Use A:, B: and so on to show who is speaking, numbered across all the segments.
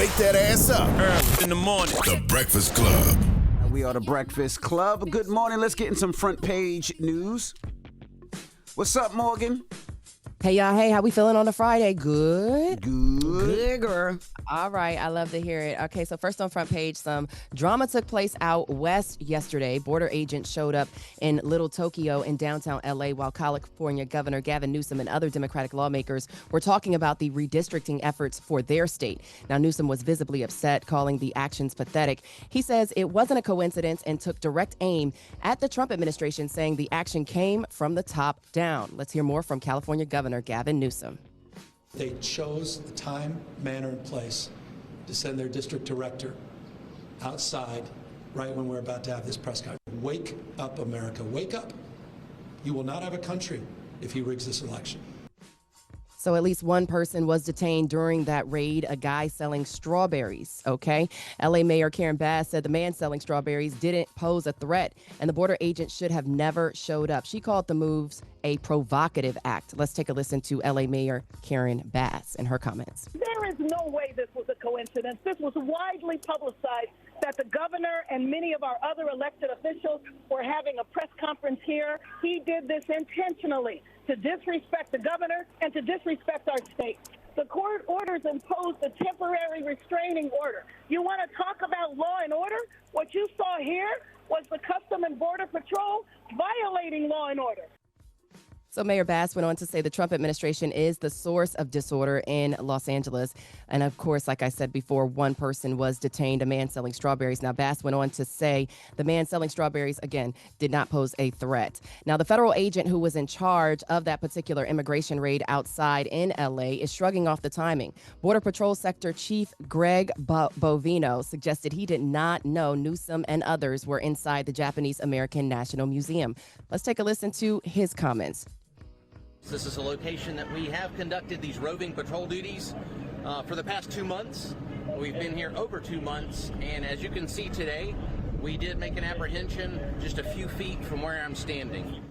A: Wake that ass up. Early in the morning. The Breakfast Club.
B: We are the Breakfast Club. Good morning. Let's get in some front page news. What's up, Morgan?
C: Hey, y'all. Hey, how we feeling on a Friday? Good?
B: Good, girl.
C: All right. I love to hear it. Okay, so first on front page, some drama took place out west yesterday. Border agents showed up in Little Tokyo in downtown L.A. while California Governor Gavin Newsom and other Democratic lawmakers were talking about the redistricting efforts for their state. Now, Newsom was visibly upset, calling the actions pathetic. He says it wasn't a coincidence and took direct aim at the Trump administration, saying the action came from the top down. Let's hear more from California Governor Gavin Newsom.
D: They chose the time, manner, and place to send their district director outside right when we're about to have this press conference. Wake up, America. Wake up. You will not have a country if he rigs this election.
C: So at least one person was detained during that raid, a guy selling strawberries, okay? L.A. Mayor Karen Bass said the man selling strawberries didn't pose a threat, and the border agent should have never showed up. She called the moves a provocative act. Let's take a listen to L.A. Mayor Karen Bass and her comments.
E: There is no way this was a coincidence. This was widely publicized that the governor and many of our other elected officials were having a press conference here. He did this intentionally to disrespect the governor and to disrespect our state. The court orders imposed a temporary restraining order. You want to talk about law and order? What you saw here was the Custom and Border Patrol violating law and order.
C: So Mayor Bass went on to say the Trump administration is the source of disorder in Los Angeles. And of course, like I said before, one person was detained, a man selling strawberries. Now, Bass went on to say the man selling strawberries, again, did not pose a threat. Now, the federal agent who was in charge of that particular immigration raid outside in L.A. is shrugging off the timing. Border Patrol Sector Chief Greg Bovino suggested he did not know Newsom and others were inside the Japanese American National Museum. Let's take a listen to his comments.
F: This is a location that we have conducted these roving patrol duties for the past 2 months. We've been here over 2 months, and as you can see today, we did make an apprehension just a few feet from where I'm standing.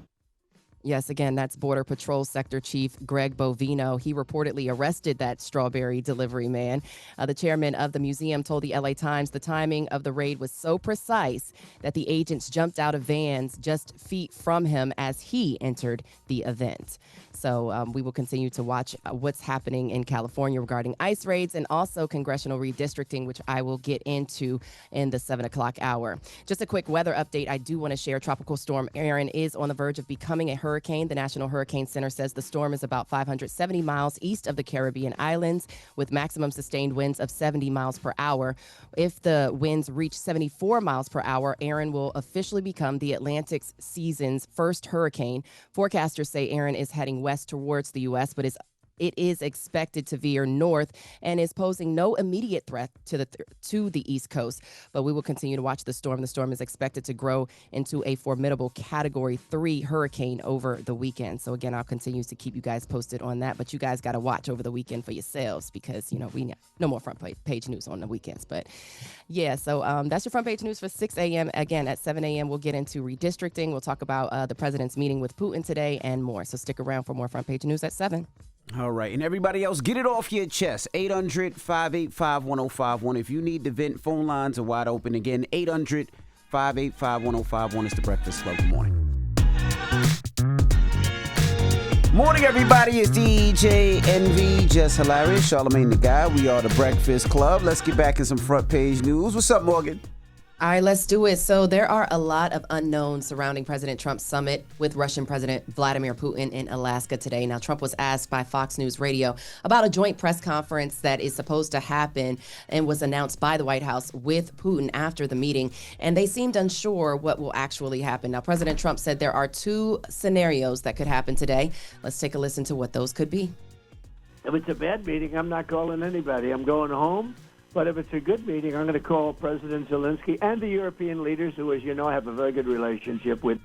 C: Yes, again, that's Border Patrol Sector Chief Greg Bovino. He reportedly arrested that strawberry delivery man. The chairman of the museum told the LA Times the timing of the raid was so precise that the agents jumped out of vans just feet from him as he entered the event. So we will continue to watch what's happening in California regarding ICE raids and also congressional redistricting, which I will get into in the 7 o'clock hour. Just a quick weather update. I do want to share Tropical Storm Aaron is on the verge of becoming a hurricane. The National Hurricane Center says the storm is about 570 miles east of the Caribbean islands with maximum sustained winds of 70 miles per hour. If the winds reach 74 miles per hour, Aaron will officially become the Atlantic season's first hurricane. Forecasters say Aaron is heading west towards the U.S., but it is expected to veer north and is posing no immediate threat to the East Coast. But we will continue to watch the storm. The storm is expected to grow into a formidable Category 3 hurricane over the weekend. So again, I'll continue to keep you guys posted on that. But you guys got to watch over the weekend for yourselves because, we no more front page news on the weekends. But yeah, so that's your front page news for 6 a.m. Again, at 7 a.m., we'll get into redistricting. We'll talk about the president's meeting with Putin today and more. So stick around for more front page news at 7.
B: All right. And everybody else, get it off your chest. 800-585-1051. If you need to vent, phone lines are wide open. Again, 800-585-1051 is the Breakfast Club. Good morning. Morning, everybody. It's DJ NV, Jess Hilarious, Charlamagne the Guy. We are the Breakfast Club. Let's get back in some front page news. What's up, Morgan?
C: All right, let's do it. So there are a lot of unknowns surrounding President Trump's summit with Russian President Vladimir Putin in Alaska today. Now, Trump was asked by Fox News Radio about a joint press conference that is supposed to happen and was announced by the White House with Putin after the meeting, and they seemed unsure what will actually happen. Now, President Trump said there are two scenarios that could happen today. Let's take a listen to what those could be.
G: If it's a bad meeting, I'm not calling anybody. I'm going home. But if it's a good meeting, I'm going to call President Zelensky and the European leaders who, as you know, I have a very good relationship with.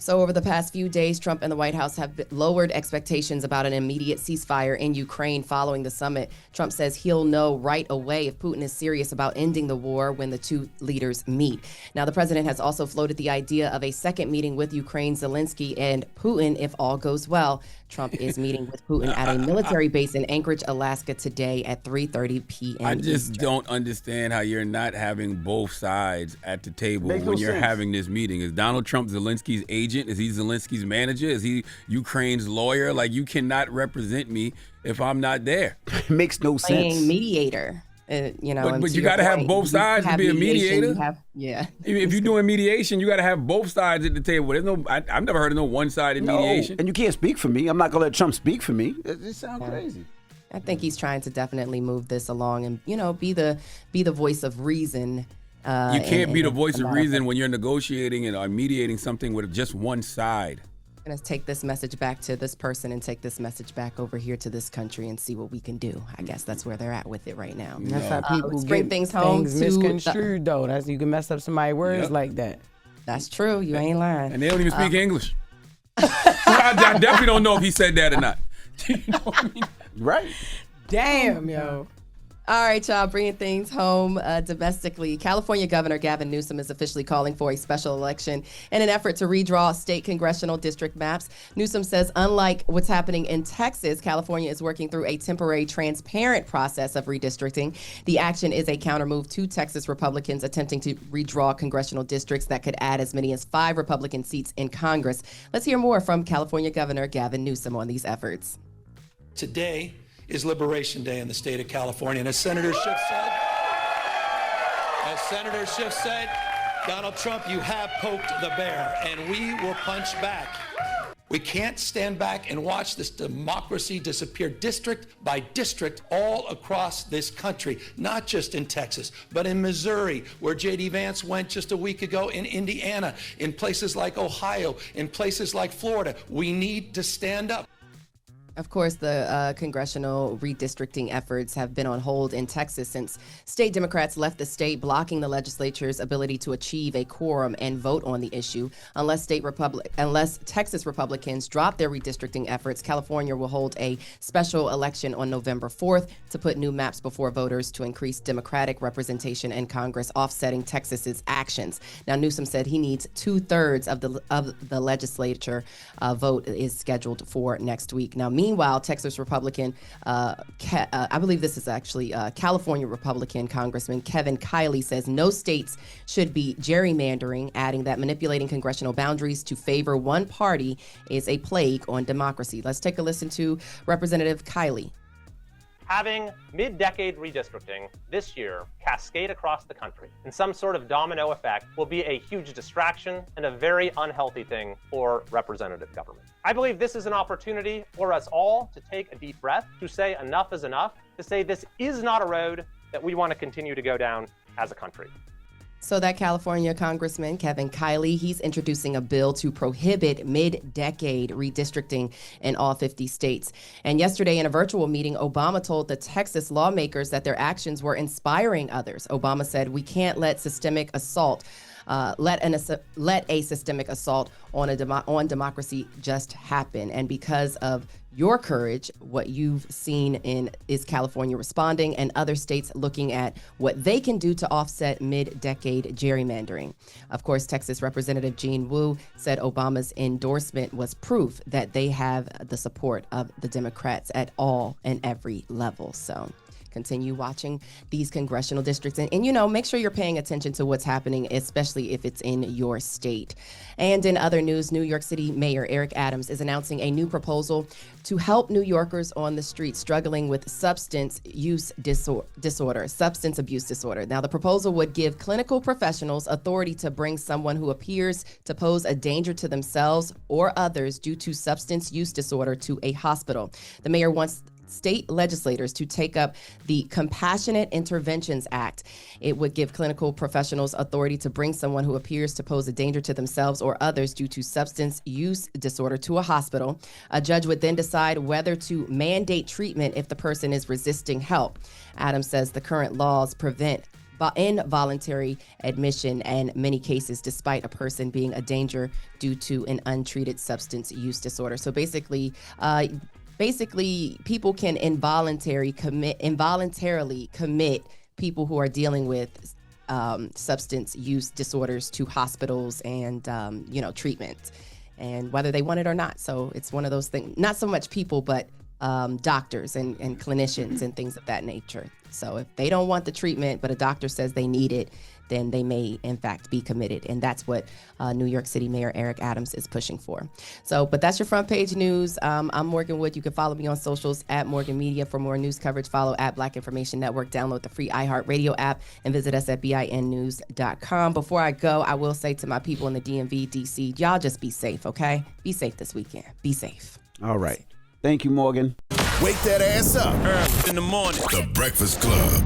C: So over the past few days, Trump and the White House have lowered expectations about an immediate ceasefire in Ukraine following the summit. Trump says he'll know right away if Putin is serious about ending the war when the two leaders meet. Now, the president has also floated the idea of a second meeting with Ukraine, Zelensky, and Putin if all goes well. Trump is meeting with Putin at a military base in Anchorage, Alaska today at 3:30 p.m.
H: I just
C: Eastern.
H: don't understand how you're not having both sides at the table
B: Makes
H: when
B: no
H: you're
B: sense.
H: having this meeting. Is Donald Trump Zelensky's agent? Is he Zelensky's manager? Is he Ukraine's lawyer? Like, you cannot represent me if I'm not there.
B: It makes no
C: Playing
B: sense.
C: mediator. You know, and
H: But
C: to
H: you
C: your
H: got to have
C: point,
H: both
C: you
H: sides to
C: have
H: be a
C: mediation,
H: mediator.
C: Yeah.
H: If you're doing mediation, you got to have both sides at the table. There's no, I've never heard of no one-sided mediation.
B: And you can't speak for me. I'm not going to let Trump speak for me. It just sounds crazy.
C: I think he's trying to definitely move this along and, you know, be the voice of reason.
H: You can't be the voice of reason
C: America.
H: when you're negotiating and mediating something with just one side.
C: I'm going to take this message back to this person and take this message back over here to this country and see what we can do. I guess that's where they're at with it right now.
I: That's how people
C: let's bring
I: get
C: things home to
I: misconstrued, though. That's you can mess up somebody's words
H: Yep.
I: like that.
C: That's true. You ain't lying.
H: And they don't even speak English. I definitely don't know if he said that or not. You know what I mean?
B: Right.
I: Damn, yo.
C: All right, y'all, bringing things home domestically. California Governor Gavin Newsom is officially calling for a special election in an effort to redraw state congressional district maps. Newsom says, unlike what's happening in Texas, California is working through a temporary, transparent process of redistricting. The action is a countermove to Texas Republicans attempting to redraw congressional districts that could add as many as 5 Republican seats in Congress. Let's hear more from California Governor Gavin Newsom on these efforts.
D: Today is Liberation Day in the state of California. And as Senator Schiff said, Donald Trump, you have poked the bear, and we will punch back. We can't stand back and watch this democracy disappear district by district all across this country, not just in Texas, but in Missouri, where J.D. Vance went just a week ago, in Indiana, in places like Ohio, in places like Florida. We need to stand up.
C: Of course, the congressional redistricting efforts have been on hold in Texas since state Democrats left the state, blocking the legislature's ability to achieve a quorum and vote on the issue. Unless Texas Republicans drop their redistricting efforts, California will hold a special election on November 4th to put new maps before voters to increase Democratic representation in Congress, offsetting Texas's actions. Now, Newsom said he needs 2/3 of the legislature vote is scheduled for next week. Now, meanwhile, Texas Republican, I believe this is actually California Republican Congressman Kevin Kiley says no states should be gerrymandering, adding that manipulating congressional boundaries to favor one party is a plague on democracy. Let's take a listen to Representative Kiley.
J: Having mid-decade redistricting this year cascade across the country in some sort of domino effect will be a huge distraction and a very unhealthy thing for representative government. I believe this is an opportunity for us all to take a deep breath, to say enough is enough, to say this is not a road that we want to continue to go down as a country.
C: So that California Congressman Kevin Kiley, he's introducing a bill to prohibit mid-decade redistricting in all 50 states. And yesterday in a virtual meeting, Obama told the Texas lawmakers that their actions were inspiring others. Obama said, "We can't let systemic assault let a systemic assault on democracy just happen. And because of your courage, what you've seen is California responding and other states looking at what they can do to offset mid-decade gerrymandering." Of course, Texas Representative Jean Wu said Obama's endorsement was proof that they have the support of the Democrats at all and every level. So continue watching these congressional districts and you know, make sure you're paying attention to what's happening, especially if it's in your state. And in other news, New York City Mayor Eric Adams is announcing a new proposal to help New Yorkers on the street struggling with substance abuse disorder. Now, the proposal would give clinical professionals authority to bring someone who appears to pose a danger to themselves or others due to substance use disorder to a hospital. The mayor wants state legislators to take up the Compassionate Interventions Act. It would give clinical professionals authority to bring someone who appears to pose a danger to themselves or others due to substance use disorder to a hospital. A judge would then decide whether to mandate treatment if the person is resisting help. Adams says the current laws prevent involuntary admission in many cases, despite a person being a danger due to an untreated substance use disorder. So basically, people can involuntarily commit people who are dealing with substance use disorders to hospitals and treatment, and whether they want it or not. So it's one of those things. Not so much people, but doctors and clinicians and things of that nature. So if they don't want the treatment, but a doctor says they need it, then they may, in fact, be committed. And that's what New York City Mayor Eric Adams is pushing for. So, but that's your front page news. I'm Morgan Wood. You can follow me on socials at Morgan Media. For more news coverage, follow at Black Information Network. Download the free iHeartRadio app and visit us at BINnews.com. Before I go, I will say to my people in the DMV, DC, y'all just be safe, okay? Be safe this weekend. Be safe.
B: All right. Thank you, Morgan.
A: Wake that ass up early in the morning. The Breakfast Club.